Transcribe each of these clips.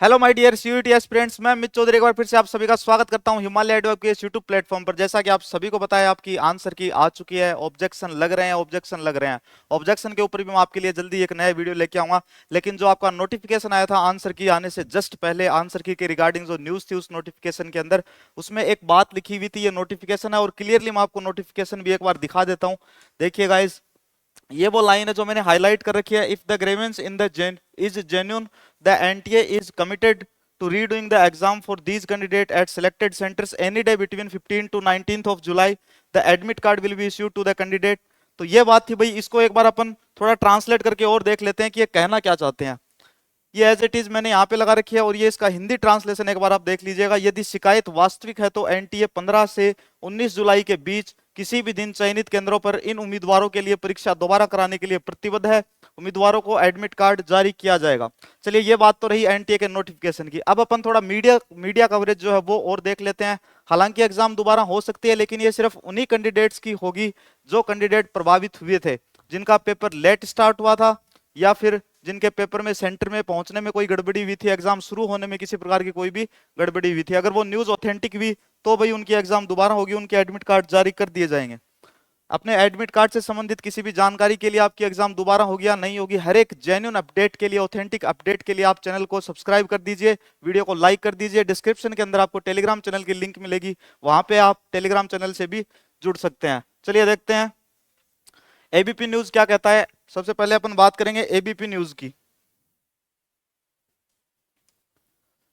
Hello my dear CUET aspirants, मैं अमित चौधरी एक बार फिर से आप सभी का स्वागत करता हूं हिमालय एडवर्क के इस यूट्यूब प्लेटफॉर्म पर। जैसा कि आप सभी को पता है, आपकी आंसर की आ चुकी है। ऑब्जेक्शन लग रहे हैं, ऑब्जेक्शन लग रहे हैं। ऑब्जेक्शन के ऊपर भी मैं आपके लिए जल्दी एक नया वीडियो लेके आऊंगा। लेकिन जो आपका नोटिफिकेशन आया था आंसर की आने से जस्ट पहले, आंसर की के रिगार्डिंग जो न्यूज थी उस नोटिफिकेशन के अंदर, उसमें एक बात लिखी हुई थी। ये नोटिफिकेशन है और क्लियरली मैं आपको नोटिफिकेशन भी एक बार दिखा देता हूँ। देखिए गाइज, ये वो लाइन है जो मैंने हाईलाइट कर रखी है। If the grievance in the is genuine, the NTA is committed to redoing the exam for these candidates at selected centers any day between 15 to 19th of July. The admit card will be issued to the candidate. तो ये बात थी भाई, इसको एक बार अपन थोड़ा translate करके और देख लेते हैं कि ये कहना क्या चाहते हैं। ये एज इट इज मैंने यहाँ पे लगा रखी है और ये इसका हिंदी ट्रांसलेशन एक बार आप देख लीजिएगा। यदि शिकायत वास्तविक है तो एनटीए 15 से 19 जुलाई के बीच किसी भी दिन चयनित केंद्रों पर इन उम्मीदवारों के लिए परीक्षा दोबारा कराने के लिए प्रतिबद्ध है। उम्मीदवारों को एडमिट कार्ड जारी किया जाएगा। चलिए, ये बात तो रही एनटीए के नोटिफिकेशन की। अब अपन थोड़ा मीडिया कवरेज जो है वो और देख लेते हैं। हालांकि एग्जाम दोबारा हो सकती है, लेकिन ये सिर्फ उन्हीं कैंडिडेट्स की होगी जो कैंडिडेट प्रभावित हुए थे, जिनका पेपर लेट स्टार्ट हुआ था या फिर जिनके पेपर में सेंटर में पहुंचने में कोई गड़बड़ी हुई थी, एग्जाम शुरू होने में किसी प्रकार की कोई भी गड़बड़ी हुई थी। अगर वो न्यूज ऑथेंटिक हुई तो भाई उनकी एग्जाम दोबारा होगी, उनके एडमिट कार्ड जारी कर दिए जाएंगे। अपने एडमिट कार्ड से संबंधित किसी भी जानकारी के लिए आपकी एग्जाम दोबारा होगी या नहीं होगी, हर एक जेन्युइन अपडेट के लिए, ऑथेंटिक अपडेट के लिए आप चैनल को सब्सक्राइब कर दीजिए, वीडियो को लाइक कर दीजिए। डिस्क्रिप्शन के अंदर आपको टेलीग्राम चैनल की लिंक मिलेगी, वहां पे आप टेलीग्राम चैनल से भी जुड़ सकते हैं। चलिए देखते हैं एबीपी न्यूज क्या कहता है। सबसे पहले अपन बात करेंगे एबीपी न्यूज की।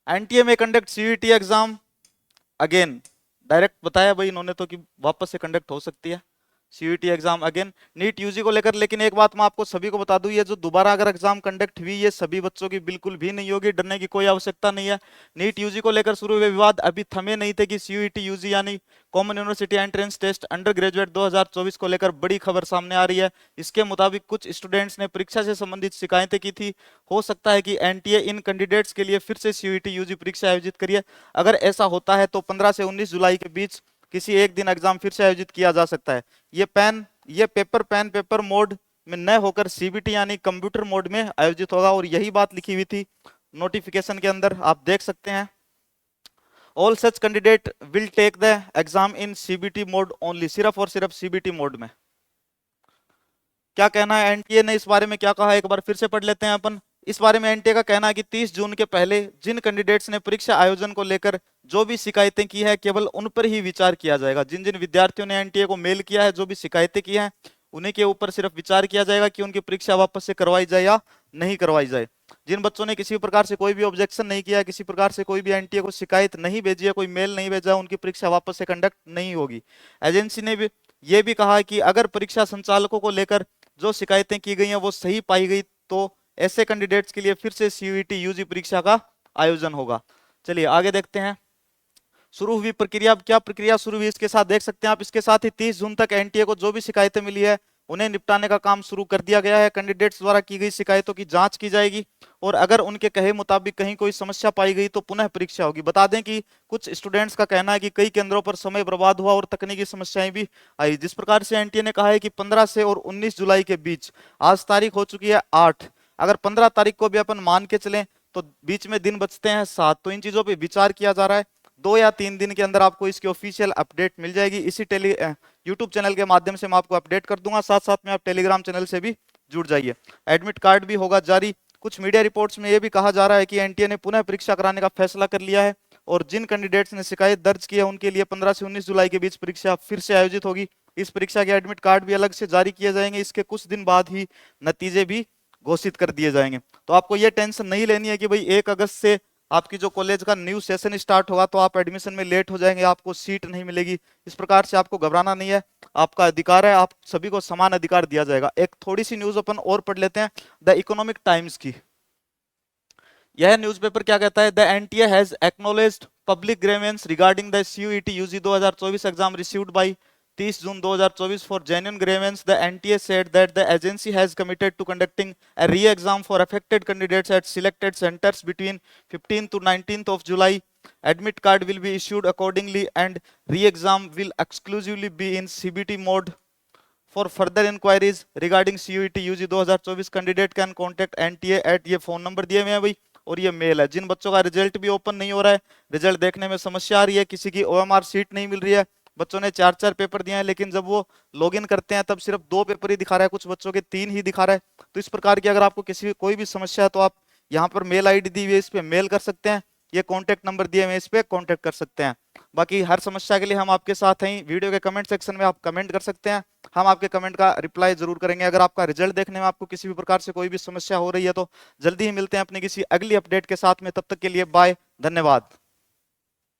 एनटीए में conduct CUET exam again. Direct बताया भाई इन्होंने तो कि वापस से कंडक्ट हो सकती है CUET exam again. NEET UG को लेकर लेकिन एक बात मैं आपको सभी को बता दूं, ये जो दोबारा अगर एग्जाम कंडक्ट हुई, ये सभी बच्चों की बिल्कुल भी नहीं होगी, डरने की कोई आवश्यकता नहीं है। नीट यूजी को लेकर शुरू हुए विवाद अभी थमे नहीं थे कि सीयूईटी यूजी यानी common university entrance test undergraduate 2024 को लेकर बड़ी खबर सामने आ रही है। इसके मुताबिक कुछ स्टूडेंट्स ने परीक्षा से संबंधित शिकायतें की थी। हो सकता है कि एनटीए इन कैंडिडेट्स के लिए फिर से सीयूईटी यूजी परीक्षा आयोजित करिए। अगर ऐसा होता है तो 15 से 19 जुलाई के बीच किसी एक दिन एग्जाम फिर से आयोजित किया जा सकता है। ये पेपर मोड में न होकर सीबीटी यानी कंप्यूटर मोड में आयोजित होगा। और यही बात लिखी हुई थी नोटिफिकेशन के अंदर, आप देख सकते हैं। All such candidate will take the exam in CBT mode only, सिर्फ और सिर्फ सीबीटी मोड में। क्या कहना है एनटीए ने इस बारे में, क्या कहा है एक बार फिर से पढ़ लेते हैं अपन। इस बारे में एनटीए का कहना है कि 30 जून के पहले जिन कैंडिडेट्स ने परीक्षा आयोजन को लेकर जो भी शिकायतें की है, केवल उन पर ही विचार किया जाएगा। जिन जिन विद्यार्थियों ने एनटीए को मेल किया है, जो भी शिकायतें की हैं, उन्हीं के ऊपर सिर्फ विचार किया जाएगा कि उनकी परीक्षा वापस से करवाई जाए या नहीं करवाई जाए। जिन बच्चों ने किसी प्रकार से कोई भी ऑब्जेक्शन नहीं किया, किसी प्रकार से कोई भी एनटीए को शिकायत नहीं भेजी है, कोई मेल नहीं भेजा, उनकी परीक्षा वापस से कंडक्ट नहीं होगी। एजेंसी ने भी ये भी कहा है कि अगर परीक्षा संचालकों को लेकर जो शिकायतें की गई हैं वो सही पाई गई तो ऐसे कैंडिडेट्स के लिए फिर से सीयूईटी यूजी परीक्षा का आयोजन होगा। चलिए आगे देखते हैं। शुरू हुई प्रक्रिया, क्या प्रक्रिया शुरू हुई इसके साथ देख सकते हैं आप। इसके साथ ही 30 जून तक एनटीए को जो भी शिकायतें मिली है उन्हें निपटाने का काम शुरू कर दिया गया है। कैंडिडेट्स द्वारा की गई शिकायतों की जांच की जाएगी और अगर उनके कहे मुताबिक कहीं कोई समस्या पाई गई तो पुनः परीक्षा होगी। बता दें कि कुछ स्टूडेंट्स का कहना है कि कई केंद्रों पर समय बर्बाद हुआ और तकनीकी समस्याएं भी आई। जिस प्रकार से एनटीए ने कहा है कि 15 से और 19 जुलाई के बीच, आज तारीख हो चुकी है 8, अगर 15 तारीख को भी अपन मान के चलें तो बीच में दिन बचते हैं 7, तो इन चीजों पर विचार किया जा रहा है। 2 या 3 दिन के अंदर आपको इसकी ऑफिशियल अपडेट मिल जाएगी। इसी यूट्यूब चैनल के माध्यम से मैं आपको अपडेट कर दूंगा, साथ साथ में आप टेलीग्राम चैनल से भी जुड़ जाइए। एडमिट कार्ड भी होगा जारी। कुछ मीडिया रिपोर्ट्स में यह भी कहा जा रहा है कि एनटीए ने पुनः परीक्षा कराने का फैसला कर लिया है और जिन कैंडिडेट्स ने शिकायत दर्ज की है उनके लिए 15 से 19 जुलाई के बीच परीक्षा फिर से आयोजित होगी। इस परीक्षा के एडमिट कार्ड भी अलग से जारी किए जाएंगे। इसके कुछ दिन बाद ही नतीजे भी घोषित कर दिए जाएंगे। तो आपको यह टेंशन नहीं लेनी है कि भाई 1 अगस्त से आपकी जो कॉलेज का न्यू सेशन स्टार्ट होगा तो आप एडमिशन में लेट हो जाएंगे, आपको सीट नहीं मिलेगी। इस प्रकार से आपको घबराना नहीं है, आपका अधिकार है, आप सभी को समान अधिकार दिया जाएगा। एक थोड़ी सी न्यूज अपन और पढ़ लेते हैं द इकोनॉमिक टाइम्स की। यह न्यूज़पेपर क्या कहता है, the NTA has acknowledged public grievance regarding the CUET UG 2024 exam received by 30 June 2024 for genuine grievance. The NTA said that the agency has committed to conducting a re-exam for affected candidates at selected centers between 15th to 19th of July. Admit card will be issued accordingly and re-exam will exclusively be in CBT mode. For further inquiries regarding CUET UG 2024 candidate can contact NTA at, ये phone number दिए हुए हैं भाई, और ये mail है। जिन बच्चों का रिजल्ट भी ओपन नहीं हो रहा है, रिजल्ट देखने में समस्या आ रही है, किसी की ओएमआर सीट नहीं मिल रही है, बच्चों ने 4-4 पेपर दिए हैं, लेकिन जब वो लॉगिन करते हैं तब सिर्फ 2 पेपर ही दिखा रहा है, कुछ बच्चों के 3 ही दिखा रहा है। तो इस प्रकार की अगर आपको किसी कोई भी समस्या है तो आप यहाँ पर मेल आईडी दी हुई है, इस पे मेल कर सकते हैं, ये कॉन्टेक्ट नंबर दिए हुए हैं, इस पे कॉन्टेक्ट कर सकते हैं। बाकी हर समस्या के लिए हम आपके साथ हैं। वीडियो के कमेंट सेक्शन में आप कमेंट कर सकते हैं, हम आपके कमेंट का रिप्लाई जरूर करेंगे। अगर आपका रिजल्ट देखने में आपको किसी भी प्रकार से कोई भी समस्या हो रही है तो जल्दी ही मिलते हैं अपनी किसी अगली अपडेट के साथ में। तब तक के लिए बाय, धन्यवाद।